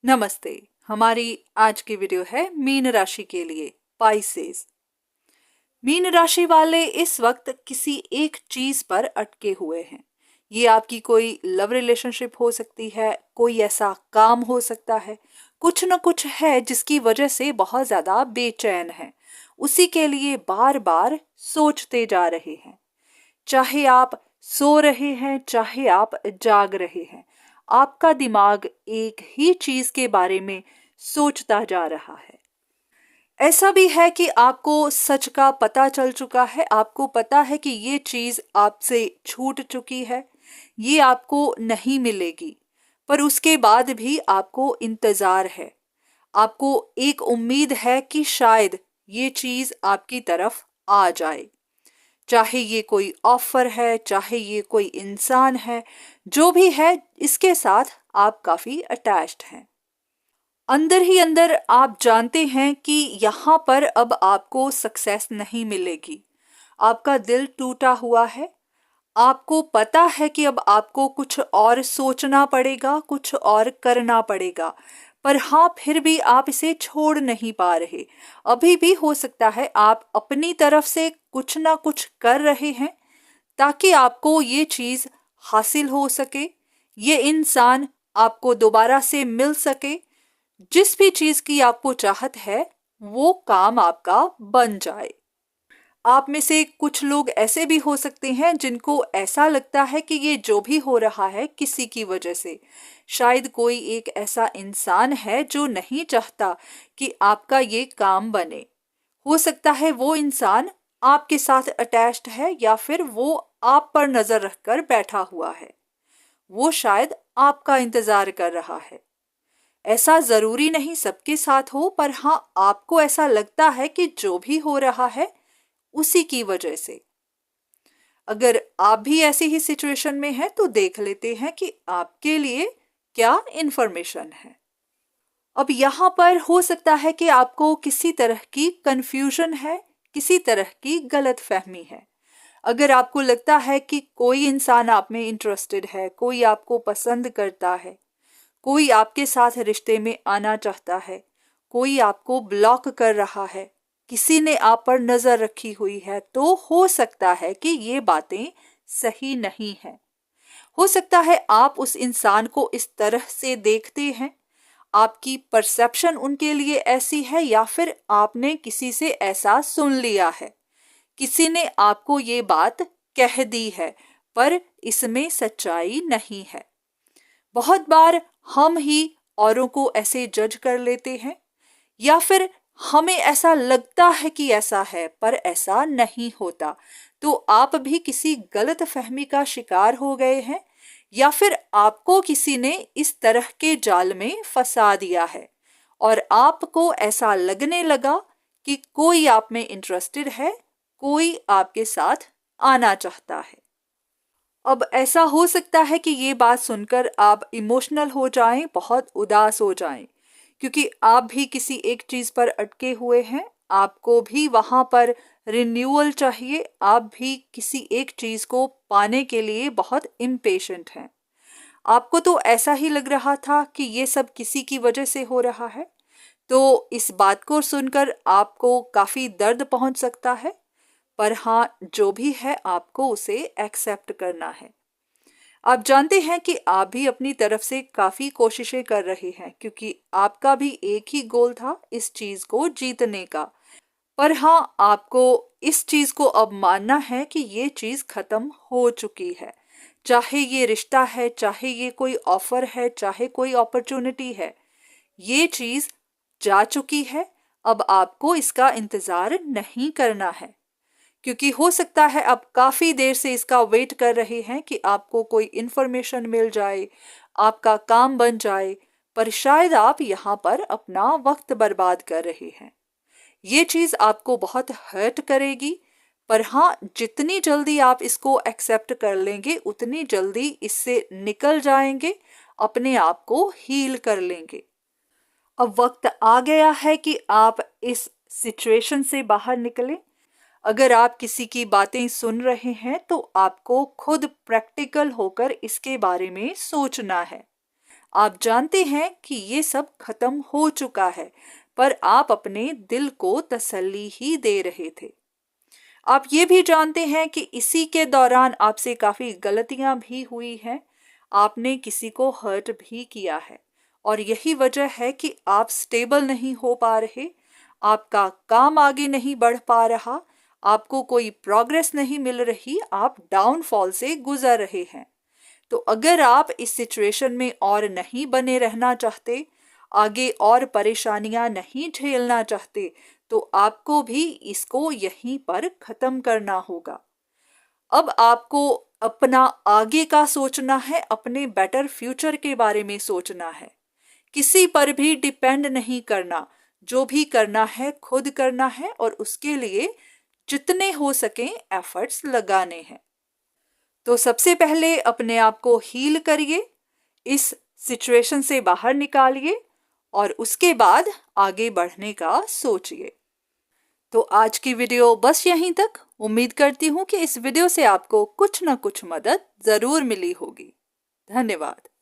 नमस्ते। हमारी आज की वीडियो है मीन राशि के लिए, पाइसेस। मीन राशि वाले इस वक्त किसी एक चीज पर अटके हुए हैं। ये आपकी कोई लव रिलेशनशिप हो सकती है, कोई ऐसा काम हो सकता है, कुछ न कुछ है जिसकी वजह से बहुत ज्यादा बेचैन है। उसी के लिए बार बार सोचते जा रहे हैं। चाहे आप सो रहे हैं, चाहे आप जाग रहे हैं, आपका दिमाग एक ही चीज के बारे में सोचता जा रहा है। ऐसा भी है कि आपको सच का पता चल चुका है, आपको पता है कि ये चीज आपसे छूट चुकी है, ये आपको नहीं मिलेगी, पर उसके बाद भी आपको इंतजार है। आपको एक उम्मीद है कि शायद ये चीज आपकी तरफ आ जाए। चाहे ये कोई ऑफर है, चाहे ये कोई इंसान है, जो भी है, इसके साथ आप काफी अटैच्ड हैं। अंदर ही अंदर आप जानते हैं कि यहाँ पर अब आपको सक्सेस नहीं मिलेगी। आपका दिल टूटा हुआ है। आपको पता है कि अब आपको कुछ और सोचना पड़ेगा, कुछ और करना पड़ेगा, पर हाँ, फिर भी आप इसे छोड़ नहीं पा रहे। अभी भी हो सकता है आप अपनी तरफ से कुछ ना कुछ कर रहे हैं ताकि आपको ये चीज हासिल हो सके, ये इंसान आपको दोबारा से मिल सके। जिस भी चीज की आपको चाहत है, वो काम आपका बन जाए। आप में से कुछ लोग ऐसे भी हो सकते हैं जिनको ऐसा लगता है कि ये जो भी हो रहा है किसी की वजह से। शायद कोई एक ऐसा इंसान है जो नहीं चाहता कि आपका ये काम बने। हो सकता है वो इंसान आपके साथ अटैच्ड है, या फिर वो आप पर नजर रखकर बैठा हुआ है। वो शायद आपका इंतजार कर रहा है। ऐसा जरूरी नहीं सबके साथ हो, पर हाँ, आपको ऐसा लगता है कि जो भी हो रहा है उसी की वजह से। अगर आप भी ऐसी ही सिचुएशन में हैं तो देख लेते हैं कि आपके लिए क्या इंफॉर्मेशन है। अब यहाँ पर हो सकता है कि आपको किसी तरह की कंफ्यूजन है, किसी तरह की गलत फहमी है। अगर आपको लगता है कि कोई इंसान आप में इंटरेस्टेड है, कोई आपको पसंद करता है, कोई आपके साथ रिश्ते में आना चाहता है, कोई आपको ब्लॉक कर रहा है, किसी ने आप पर नजर रखी हुई है, तो हो सकता है कि ये बातें सही नहीं है। हो सकता है आप उस इंसान को इस तरह से देखते हैं, आपकी परसेप्शन उनके लिए ऐसी है, या फिर आपने किसी से ऐसा सुन लिया है, किसी ने आपको ये बात कह दी है, पर इसमें सच्चाई नहीं है। बहुत बार हम ही औरों को ऐसे जज कर लेते हैं, या फिर हमें ऐसा लगता है कि ऐसा है, पर ऐसा नहीं होता। तो आप भी किसी गलत फहमी का शिकार हो गए हैं, या फिर आपको किसी ने इस तरह के जाल में फंसा दिया है और आपको ऐसा लगने लगा कि कोई आप में इंटरेस्टेड है, कोई आपके साथ आना चाहता है। अब ऐसा हो सकता है कि ये बात सुनकर आप इमोशनल हो जाएं, बहुत उदास हो जाएं, क्योंकि आप भी किसी एक चीज पर अटके हुए हैं। आपको भी वहां पर रिन्यूअल चाहिए, आप भी किसी एक चीज को पाने के लिए बहुत इम्पेशेंट हैं। आपको तो ऐसा ही लग रहा था कि ये सब किसी की वजह से हो रहा है। तो इस बात को सुनकर आपको काफी दर्द पहुंच सकता है, पर हाँ, जो भी है आपको उसे एक्सेप्ट करना है। आप जानते हैं कि आप भी अपनी तरफ से काफी कोशिशें कर रहे हैं, क्योंकि आपका भी एक ही गोल था, इस चीज को जीतने का। पर हाँ, आपको इस चीज को अब मानना है कि ये चीज खत्म हो चुकी है। चाहे ये रिश्ता है, चाहे ये कोई ऑफर है, चाहे कोई अपॉर्चुनिटी है, ये चीज जा चुकी है। अब आपको इसका इंतजार नहीं करना है, क्योंकि हो सकता है आप काफी देर से इसका वेट कर रहे हैं कि आपको कोई इंफॉर्मेशन मिल जाए, आपका काम बन जाए, पर शायद आप यहाँ पर अपना वक्त बर्बाद कर रहे हैं। ये चीज आपको बहुत हर्ट करेगी, पर हाँ, जितनी जल्दी आप इसको एक्सेप्ट कर लेंगे, उतनी जल्दी इससे निकल जाएंगे, अपने आप को हील कर लेंगे। अब वक्त आ गया है कि आप इस सिचुएशन से बाहर निकलें। अगर आप किसी की बातें सुन रहे हैं तो आपको खुद प्रैक्टिकल होकर इसके बारे में सोचना है। आप जानते हैं कि ये सब खत्म हो चुका है, पर आप अपने दिल को तसल्ली ही दे रहे थे। आप ये भी जानते हैं कि इसी के दौरान आपसे काफी गलतियां भी हुई हैं, आपने किसी को हर्ट भी किया है, और यही वजह है कि आप स्टेबल नहीं हो पा रहे, आपका काम आगे नहीं बढ़ पा रहा, आपको कोई प्रोग्रेस नहीं मिल रही, आप डाउनफॉल से गुजर रहे हैं। तो अगर आप इस सिचुएशन में और नहीं बने रहना चाहते, आगे और परेशानियां नहीं झेलना चाहते, तो आपको भी इसको यहीं पर खत्म करना होगा। अब आपको अपना आगे का सोचना है, अपने बेटर फ्यूचर के बारे में सोचना है। किसी पर भी डिपेंड नहीं करना, जो भी करना है खुद करना है, और उसके लिए जितने हो सके एफर्ट्स लगाने हैं। तो सबसे पहले अपने आप को हील करिए, इस सिचुएशन से बाहर निकालिए, और उसके बाद आगे बढ़ने का सोचिए। तो आज की वीडियो बस यहीं तक। उम्मीद करती हूँ कि इस वीडियो से आपको कुछ ना कुछ मदद जरूर मिली होगी। धन्यवाद।